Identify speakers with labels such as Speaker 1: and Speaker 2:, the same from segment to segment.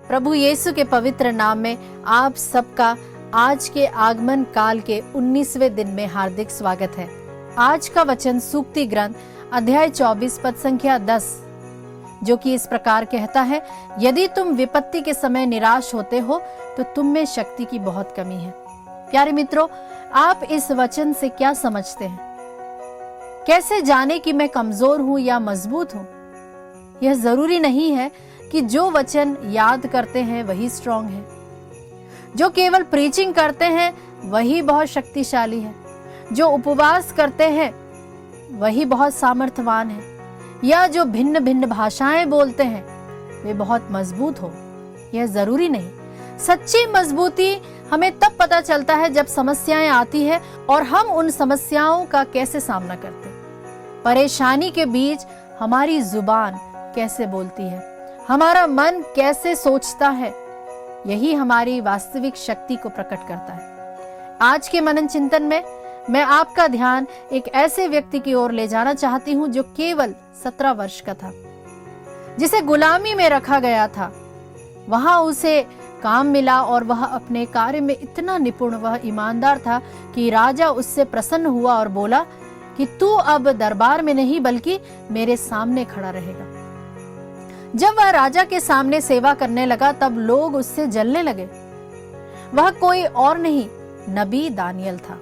Speaker 1: प्रभु यीशु के पवित्र नाम में आप सबका आज के आगमन काल के 19वें दिन में हार्दिक स्वागत है। आज का वचन सूक्ति ग्रंथ अध्याय 24 पद संख्या 10, जो कि इस प्रकार कहता है, यदि तुम विपत्ति के समय निराश होते हो तो तुम में शक्ति की बहुत कमी है। प्यारे मित्रों, आप इस वचन से क्या समझते हैं? कैसे जाने कि मैं कमजोर हूं या मजबूत हूं? यह जरूरी नहीं है कि जो वचन याद करते हैं वही स्ट्रांग है, जो केवल प्रीचिंग करते हैं वही बहुत शक्तिशाली है, जो उपवास करते हैं वही बहुत सामर्थ्यवान है, या जो भिन्न भिन्न भाषाएं बोलते हैं वे बहुत मजबूत हो। यह जरूरी नहीं। सच्ची मजबूती हमें तब पता चलता है जब समस्याएं आती है और हम उन समस्याओं का कैसे सामना करते हैं। परेशानी के बीच हमारी जुबान कैसे बोलती है, हमारा मन कैसे सोचता है, यही हमारी वास्तविक शक्ति को प्रकट करता है। आज के मनन चिंतन में मैं आपका ध्यान एक ऐसे व्यक्ति की ओर ले जाना चाहती हूं जो केवल 17 वर्ष का था, जिसे गुलामी में रखा गया था। वहां उसे काम मिला और वह अपने कार्य में इतना निपुण, वह ईमानदार था कि राजा उससे प्रसन्न हुआ और बोला कि तू अब दरबार में नहीं बल्कि मेरे सामने खड़ा रहेगा। जब वह राजा के सामने सेवा करने लगा तब लोग उससे जलने लगे। वह कोई और नहीं, नबी दानियल था।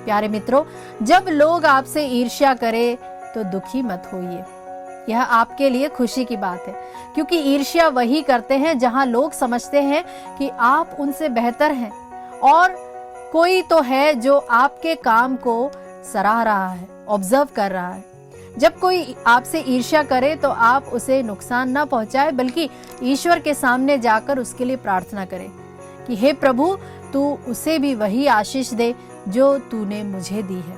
Speaker 1: प्यारे मित्रों, जब लोग आपसे ईर्ष्या करें तो दुखी मत होइए। यह आपके लिए खुशी की बात है, क्योंकि ईर्ष्या वही करते हैं जहां लोग समझते हैं कि आप उनसे बेहतर हैं और कोई तो है जो आपके काम को सराह रहा है, ऑब्जर्व कर रहा है। जब कोई आपसे ईर्ष्या करे तो आप उसे नुकसान ना पहुंचाए, बल्कि ईश्वर के सामने जाकर उसके लिए प्रार्थना करें कि हे प्रभु, तू उसे भी वही आशीष दे जो तूने मुझे दी है।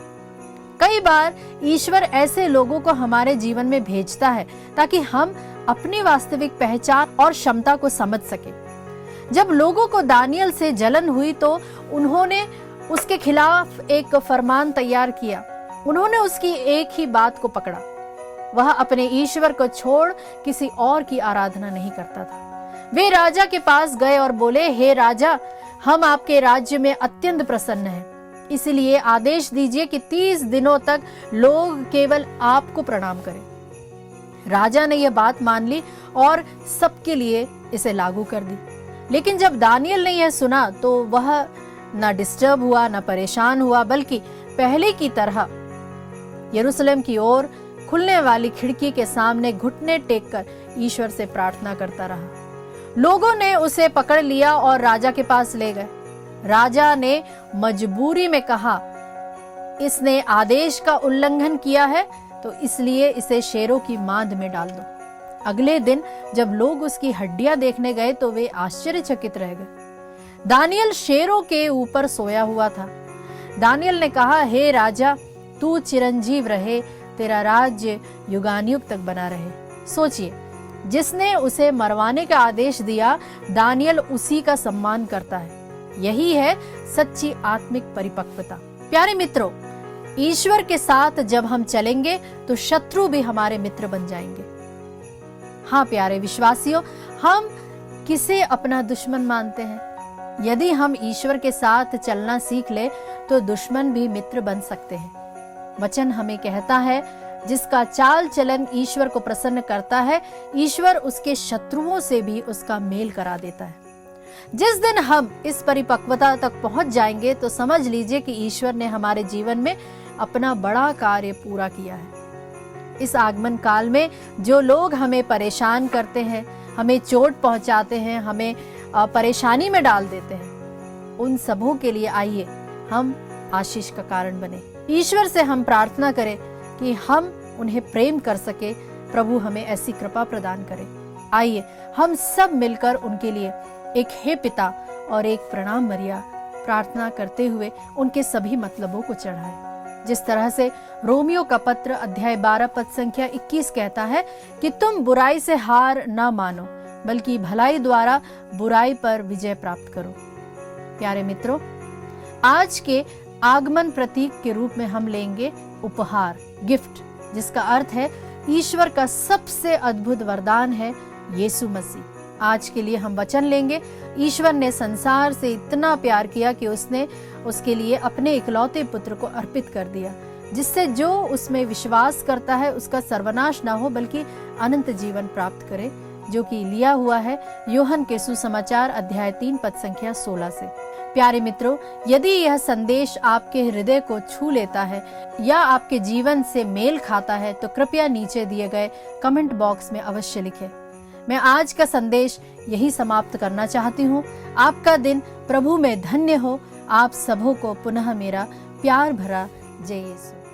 Speaker 1: कई बार ईश्वर ऐसे लोगों को हमारे जीवन में भेजता है ताकि हम अपनी वास्तविक पहचान और क्षमता को समझ सके। जब लोगों को दानियल से जलन हुई तो उन्होंने उसके खिलाफ एक फरमान तैयार किया। उन्होंने उसकी एक ही बात को पकड़ा, वह अपने ईश्वर को छोड़ किसी और की आराधना नहीं करता था। वे राजा के पास गए और बोले, हे राजा, हम आपके राज्य में अत्यंत प्रसन्न हैं, इसलिए आदेश दीजिए कि 30 दिनों तक लोग केवल आपको प्रणाम करें। राजा ने यह बात मान ली और सबके लिए इसे लागू कर दी। लेकिन जब दानियल ने यह सुना तो वह न डिस्टर्ब हुआ, न परेशान हुआ, बल्कि पहले की तरह यरूशलेम की ओर खुलने वाली खिड़की के सामने घुटने टेककर ईश्वर से प्रार्थना करता रहा। लोगों ने उसे पकड़ लिया और राजा के पास ले गए। राजा ने मजबूरी में कहा, इसने आदेश का उल्लंघन किया है तो इसलिए इसे शेरों की मांद में डाल दो। अगले दिन जब लोग उसकी हड्डियां देखने गए तो वे आश्चर्यचकित रह गए। दानियल शेरों के ऊपर सोया हुआ था। दानियल ने कहा, हे राजा, तू चिरंजीव रहे, तेरा राज्य युगानुयुग तक बना रहे। सोचिए, जिसने उसे मरवाने का आदेश दिया, दानियल उसी का सम्मान करता है। यही है सच्ची आत्मिक परिपक्वता। प्यारे मित्रों, ईश्वर के साथ जब हम चलेंगे तो शत्रु भी हमारे मित्र बन जाएंगे। हाँ प्यारे विश्वासियों, हम किसे अपना दुश्मन मानते हैं? यदि हम ईश्वर के साथ चलना सीख ले तो दुश्मन भी मित्र बन सकते हैं। वचन हमें कहता है, जिसका चाल चलन ईश्वर को प्रसन्न करता है, ईश्वर उसके शत्रुओं से भी उसका मेल करा देता है। जिस दिन हम इस परिपक्वता तक पहुंच जाएंगे तो समझ लीजिए कि ईश्वर ने हमारे जीवन में अपना बड़ा कार्य पूरा किया है। इस आगमन काल में जो लोग हमें परेशान करते हैं, हमें चोट पहुंचाते हैं, हमें परेशानी में डाल देते हैं, उन सबों के लिए आइए हम आशीष का कारण बने। ईश्वर से हम प्रार्थना करें कि हम उन्हें प्रेम कर सके। प्रभु हमें ऐसी कृपा प्रदान करे। आइए हम सब मिलकर उनके लिए एक हे पिता और एक प्रणाम मरिया प्रार्थना करते हुए उनके सभी मतलबों को चढ़ाएं। जिस तरह से रोमियो का पत्र अध्याय 12 पद संख्या 21 कहता है कि तुम बुराई से हार ना मानो, बल्कि भलाई द्वारा बुराई पर विजय प्राप्त करो। प्यारे मित्रों, आज के आगमन प्रतीक के रूप में हम लेंगे उपहार, गिफ्ट, जिसका अर्थ है ईश्वर का सबसे अद्भुत वरदान है यीशु मसीह। आज के लिए हम वचन लेंगे। ईश्वर ने संसार से इतना प्यार किया कि उसने उसके लिए अपने इकलौते पुत्र को अर्पित कर दिया, जिससे जो उसमें विश्वास करता है उसका सर्वनाश ना हो बल्कि अनंत जीवन प्राप्त करे, जो कि लिया हुआ है यूहन्ना के सुसमाचार अध्याय 3 पद संख्या 16 से। प्यारे मित्रों, यदि यह संदेश आपके हृदय को छू लेता है या आपके जीवन से मेल खाता है तो कृपया नीचे दिए गए कमेंट बॉक्स में अवश्य लिखें। मैं आज का संदेश यही समाप्त करना चाहती हूँ। आपका दिन प्रभु में धन्य हो। आप सबों को पुनः मेरा प्यार भरा जय यीशु।